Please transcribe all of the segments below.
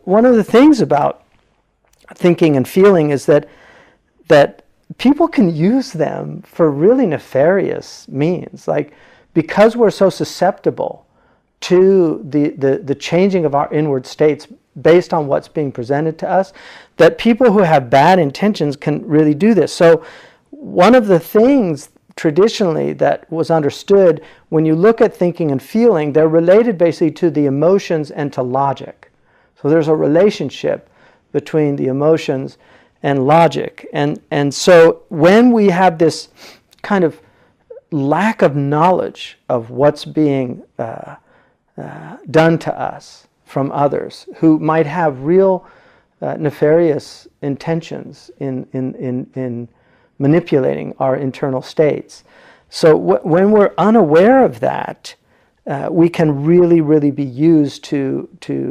one of the things about thinking and feeling is that people can use them for really nefarious means. Like, because we're so susceptible to the changing of our inward states based on what's being presented to us, that people who have bad intentions can really do this. So one of the things traditionally that was understood, when you look at thinking and feeling, they're related basically to the emotions and to logic. So there's a relationship between the emotions and logic. And so when we have this kind of lack of knowledge of what's being done to us from others who might have real nefarious intentions in manipulating our internal states. So when we're unaware of that, we can really be used to,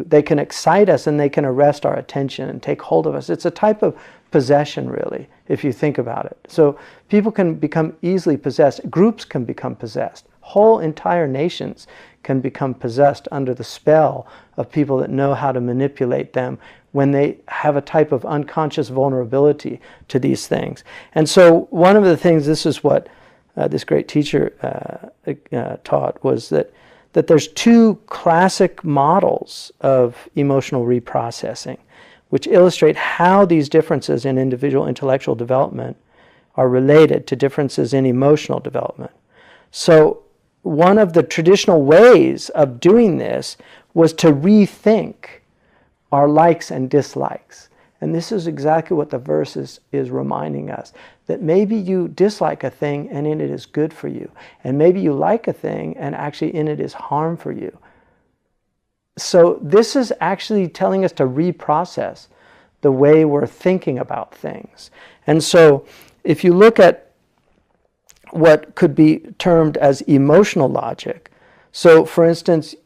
they can excite us and they can arrest our attention and take hold of us. It's a type of possession, really, if you think about it. So people can become easily possessed. Groups can become possessed. Whole entire nations can become possessed under the spell of people that know how to manipulate them when they have a type of unconscious vulnerability to these things. And so one of the things, this is what this great teacher taught, was that there's two classic models of emotional reprocessing, which illustrate how these differences in individual intellectual development are related to differences in emotional development. So one of the traditional ways of doing this was to rethink our likes and dislikes. And this is exactly what the verse is reminding us, that maybe you dislike a thing and in it is good for you. And maybe you like a thing and actually in it is harm for you. So this is actually telling us to reprocess the way we're thinking about things. And so if you look at what could be termed as emotional logic, so for instance,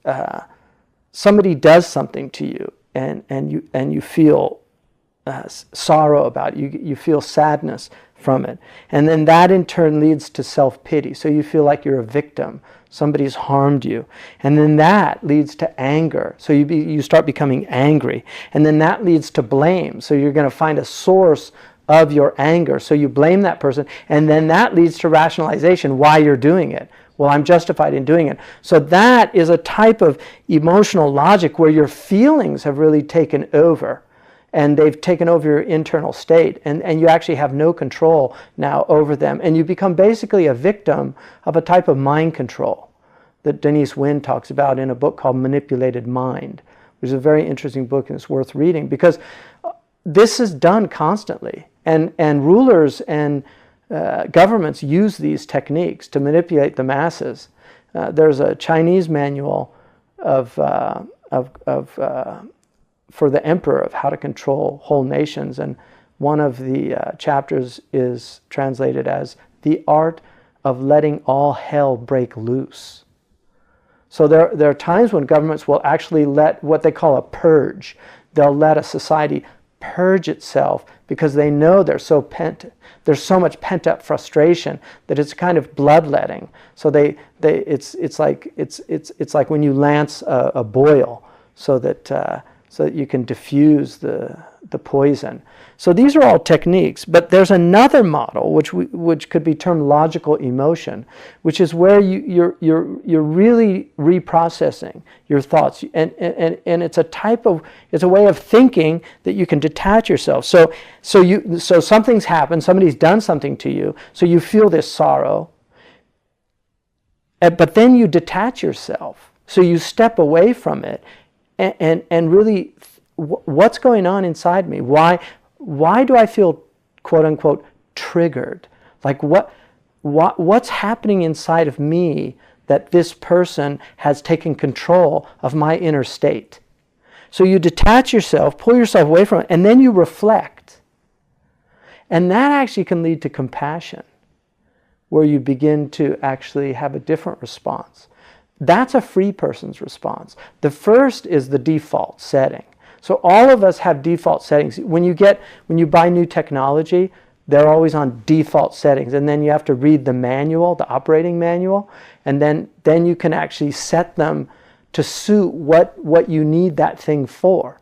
somebody does something to you and you feel sorrow about it, you feel sadness from it. And then that in turn leads to self-pity. So you feel like you're a victim. Somebody's harmed you. And then that leads to anger. So you start becoming angry. And then that leads to blame. So you're going to find a source of your anger. So you blame that person. And then that leads to rationalization, why you're doing it. Well, I'm justified in doing it. So that is a type of emotional logic where your feelings have really taken over. And they've taken over your internal state, and you actually have no control now over them. And you become basically a victim of a type of mind control that Denise Wynn talks about in a book called Manipulated Mind, which is a very interesting book and it's worth reading, because this is done constantly. And rulers and governments use these techniques to manipulate the masses. There's a Chinese manual for the emperor of how to control whole nations, and one of the chapters is translated as the art of letting all hell break loose. So there are times when governments will actually let what they call a purge. They'll let a society purge itself because they know there's so much pent up frustration that it's kind of bloodletting. So it's like when you lance a boil so that you can diffuse the poison. So these are all techniques, but there's another model which could be termed logical emotion, which is where you're really reprocessing your thoughts, and it's a way of thinking that you can detach yourself. So something's happened, somebody's done something to you, so you feel this sorrow, but then you detach yourself, so you step away from it. And really, what's going on inside me? Why do I feel, quote unquote, triggered? Like what's happening inside of me that this person has taken control of my inner state? So you detach yourself, pull yourself away from it, and then you reflect. And that actually can lead to compassion, where you begin to actually have a different response. That's a free person's response. The first is the default setting. So all of us have default settings. When you buy new technology, they're always on default settings, and then you have to read the manual, the operating manual, and then you can actually set them to suit what you need that thing for.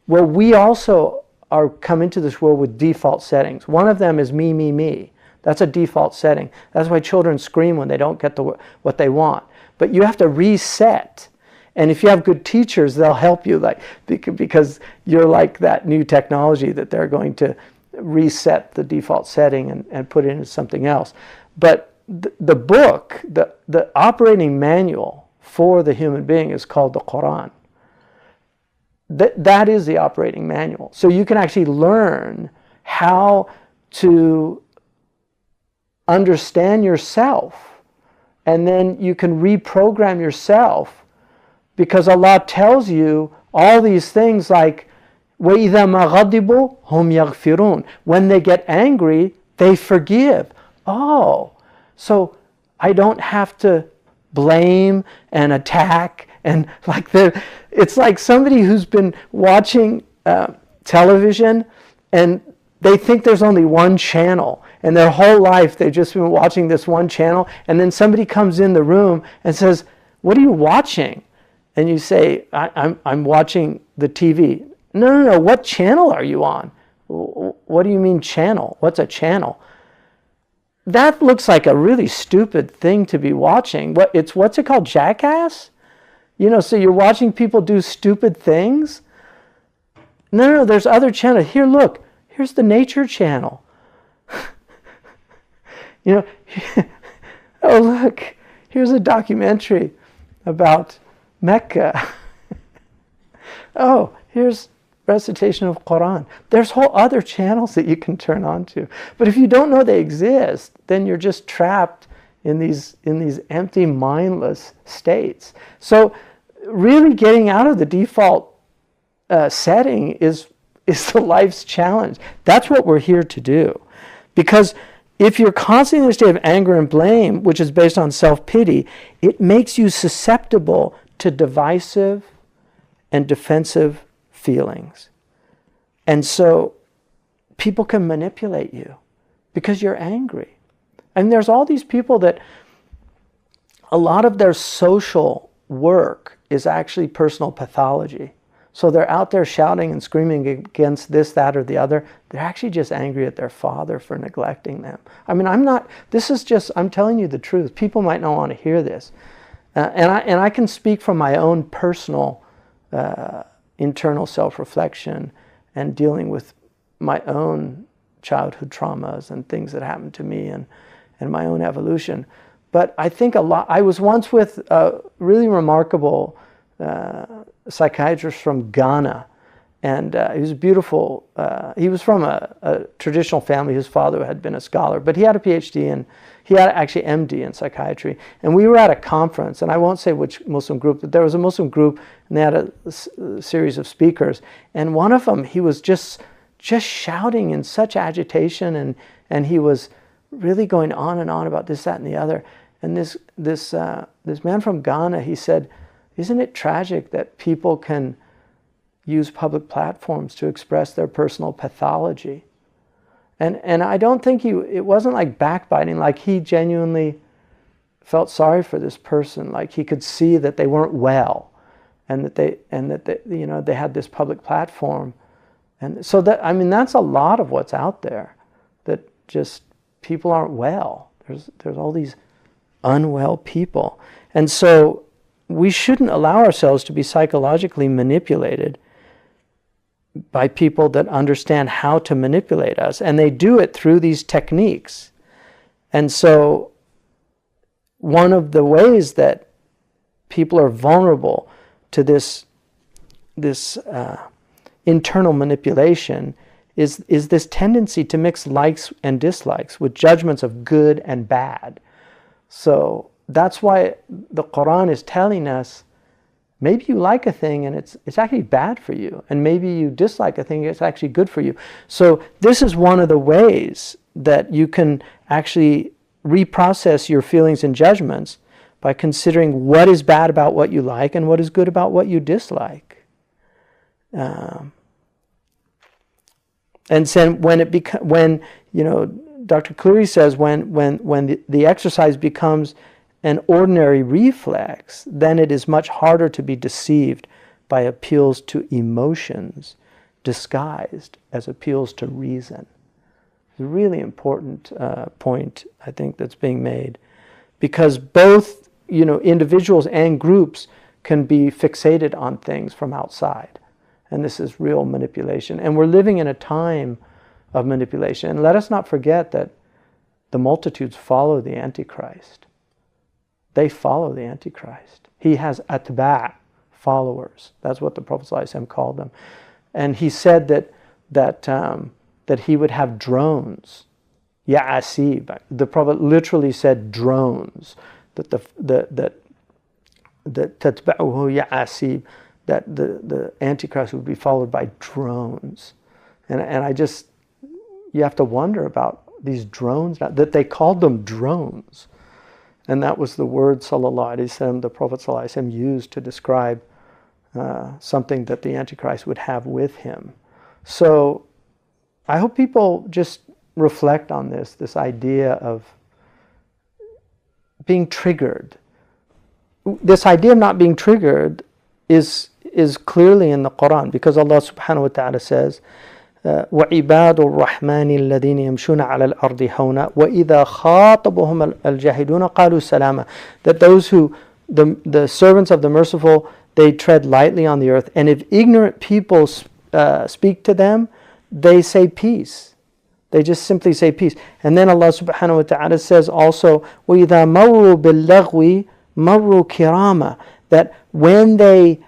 Well, we also are come into this world with default settings. One of them is me, me, me. That's a default setting. That's why children scream when they don't get what they want. But you have to reset. And if you have good teachers, they'll help you, like, because you're like that new technology that they're going to reset the default setting and put it into something else. But the book, the operating manual for the human being is called the Quran. That is the operating manual. So you can actually learn how to understand yourself, and then you can reprogram yourself, because Allah tells you all these things like وَإِذَا مَا غَضِبُوا هُمْ يَغْفِرُونَ. When they get angry, they forgive. Oh, so I don't have to blame and attack, and like it's like somebody who's been watching television and they think there's only one channel, and their whole life they've just been watching this one channel, and then somebody comes in the room and says, "What are you watching?" And you say, I'm watching the TV. No, what channel are you on? What do you mean channel? What's a channel? That looks like a really stupid thing to be watching. What's it called? Jackass? So you're watching people do stupid things? No, there's other channels. Here, look. Here's the nature channel. Oh, look. Here's a documentary about Mecca. Oh, here's recitation of Quran. There's whole other channels that you can turn on to. But if you don't know they exist, then you're just trapped in these empty, mindless states. So really getting out of the default setting is the life's challenge. That's what we're here to do. Because if you're constantly in a state of anger and blame, which is based on self-pity, it makes you susceptible to divisive and defensive feelings. And so people can manipulate you because you're angry. And there's all these people that a lot of their social work is actually personal pathology. So they're out there shouting and screaming against this, that, or the other. They're actually just angry at their father for neglecting them. I mean, I'm telling you the truth. People might not want to hear this. And I can speak from my own personal internal self-reflection and dealing with my own childhood traumas and things that happened to me and my own evolution. But I think I was once with a really remarkable psychiatrist from Ghana, and he was beautiful. He was from a traditional family. His father had been a scholar, but he had a PhD, and he had actually MD in psychiatry. And we were at a conference, and I won't say which Muslim group, but there was a Muslim group, and they had a series of speakers. And one of them, he was just shouting in such agitation, and he was really going on and on about this, that, and the other. And this man from Ghana, he said, "Isn't it tragic that people can use public platforms to express their personal pathology?" And I don't think it wasn't like backbiting, like he genuinely felt sorry for this person, like he could see that they weren't well, and that they had this public platform. And so that's a lot of what's out there, that just people aren't well. There's all these unwell people. And so we shouldn't allow ourselves to be psychologically manipulated by people that understand how to manipulate us, and they do it through these techniques. And so one of the ways that people are vulnerable to this internal manipulation is this tendency to mix likes and dislikes with judgments of good and bad. So that's why the Quran is telling us, maybe you like a thing and it's actually bad for you, and maybe you dislike a thing, it's actually good for you. So this is one of the ways that you can actually reprocess your feelings and judgments, by considering what is bad about what you like and what is good about what you dislike. And then when Dr. Cleary says when the exercise becomes an ordinary reflex, then it is much harder to be deceived by appeals to emotions, disguised as appeals to reason. It's a really important point, I think, that's being made, because both, individuals and groups can be fixated on things from outside, and this is real manipulation. And we're living in a time of manipulation. And let us not forget that the multitudes follow the Antichrist. They follow the Antichrist. He has atba', followers. That's what the Prophet ﷺ called them. And he said that he would have drones. Ya'asib. The Prophet literally said drones. That tatba'uhu ya'asib. That the Antichrist would be followed by drones. And you have to wonder about these drones, that they called them drones. And that was the word, sallallahu alaihi wasallam, the Prophet sallallahu alaihi wasallam used to describe something that the Antichrist would have with him. So I hope people just reflect on this idea of being triggered. This idea of not being triggered is clearly in the Quran, because Allah subhanahu wa ta'ala says, وَعِبَادُ الرَّحْمَنِ الَّذِينَ يَمْشُونَ عَلَى الْأَرْضِ هَوْنًا وَإِذَا خَاطَبَهُمُ الْجَاهِلُونَ قَالُوا سَلَامًا. That those who, the servants of the merciful, they tread lightly on the earth, and if ignorant people speak to them, they say peace. They just simply say peace. And then Allah subhanahu wa ta'ala says also, وَإِذَا مَرُّوا بِاللَّغْوِ مَرُّوا كِرَامًا. That when they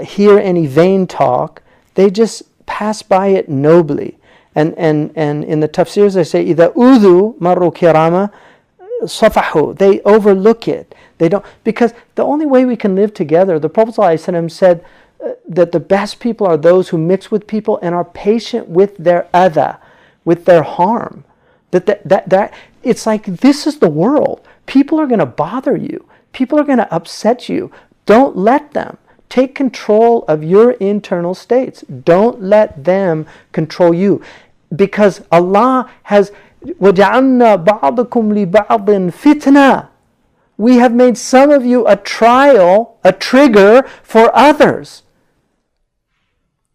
hear any vain talk, they just pass by it nobly. And in the tafsirs they say, إِذَا أُذُوا مَرُّوا كِرَامًا صَفَحُوا. They overlook it. They don't, because the only way we can live together, the Prophet ﷺ said that the best people are those who mix with people and are patient with their adha, with their harm. That it's like, this is the world. People are going to bother you. People are going to upset you. Don't let them. Take control of your internal states. Don't let them control you. Because Allah has وَجَعَلْنَا بَعْضَكُمْ لِبَعْضٍ فِتْنَةً. We have made some of you a trial, a trigger for others.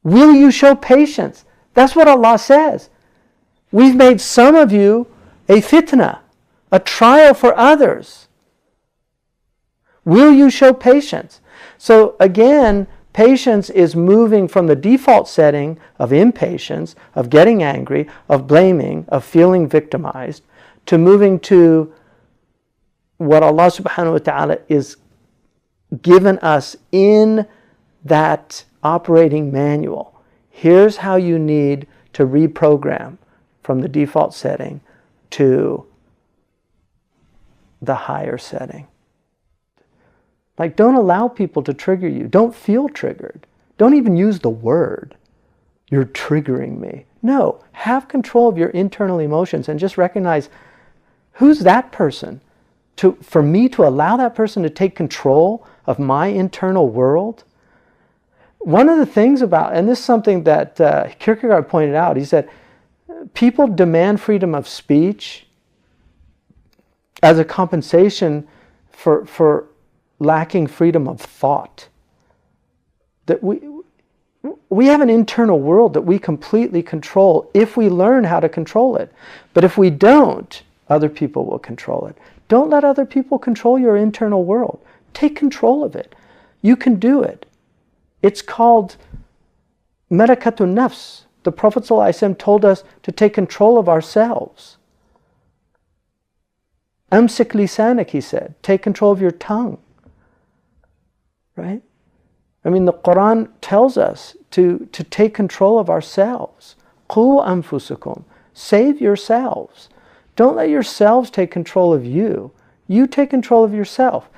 Will you show patience? That's what Allah says. We've made some of you a fitna, a trial for others. Will you show patience? So again, patience is moving from the default setting of impatience, of getting angry, of blaming, of feeling victimized, to moving to what Allah subhanahu wa ta'ala is given us in that operating manual. Here's how you need to reprogram from the default setting to the higher setting. Like, don't allow people to trigger you. Don't feel triggered. Don't even use the word, "You're triggering me." No, have control of your internal emotions and just recognize, who's that person? For me to allow that person to take control of my internal world? One of the things about, and this is something that Kierkegaard pointed out, he said, people demand freedom of speech as a compensation for lacking freedom of thought. That we have an internal world that we completely control if we learn how to control it. But if we don't, other people will control it. Don't let other people control your internal world. Take control of it. You can do it. It's called malakatun nafs. The Prophet ﷺ told us to take control of ourselves. Amsik lisanak, he said. Take control of your tongue. Right? I mean, the Quran tells us to take control of ourselves. Qu anfusakum. Save yourselves. Don't let yourselves take control of you. You take control of yourself.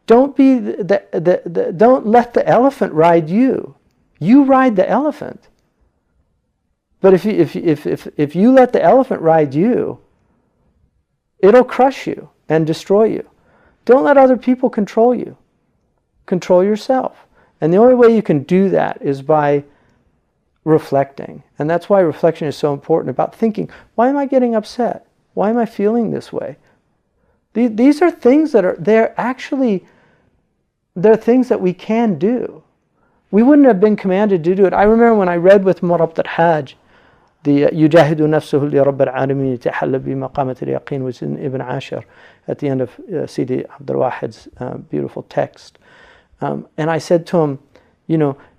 Don't don't let the elephant ride you. You ride the elephant. But if you let the elephant ride you, it'll crush you and destroy you. Don't let other people control you. Control yourself. And the only way you can do that is by reflecting. And that's why reflection is so important, about thinking, why am I getting upset? Why am I feeling this way? These are things that they're things that we can do. we wouldn't have been commanded to do it. I remember when I read with Murabt al-Hajj, the يجاهد نفسه لرب العالمين يتحلى بمقامة اليقين, which is in Ibn Ashir at the end of Sidi Abdul Wahid's beautiful text. And I said to him,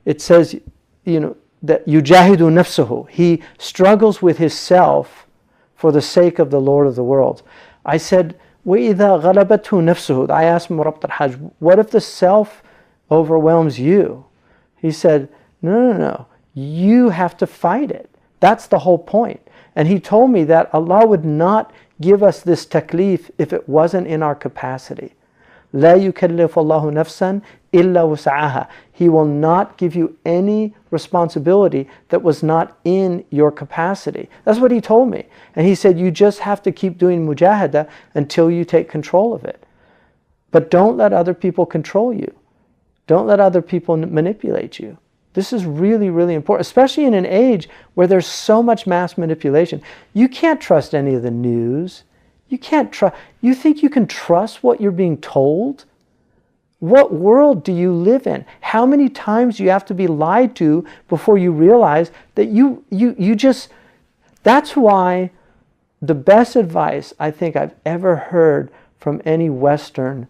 it says, that يجاهد نفسه, he struggles with his self for the sake of the Lord of the world. I said, وَإِذَا غَلَبَتْهُ نَفْسُهُ, I asked Murabt al-Hajj, what if the self overwhelms you? He said, no, you have to fight it. That's the whole point. And he told me that Allah would not give us this taklif if it wasn't in our capacity. لا يكلف الله نفسا إلا وسعها. He will not give you any responsibility that was not in your capacity. That's what he told me. And he said, you just have to keep doing mujahada until you take control of it. But don't let other people control you. Don't let other people manipulate you. This is really, really important, especially in an age where there's so much mass manipulation. You can't trust any of the news. You can't trust. You think you can trust what you're being told? What world do you live in? How many times do you have to be lied to before you realize that you just... That's why the best advice I think I've ever heard from any Western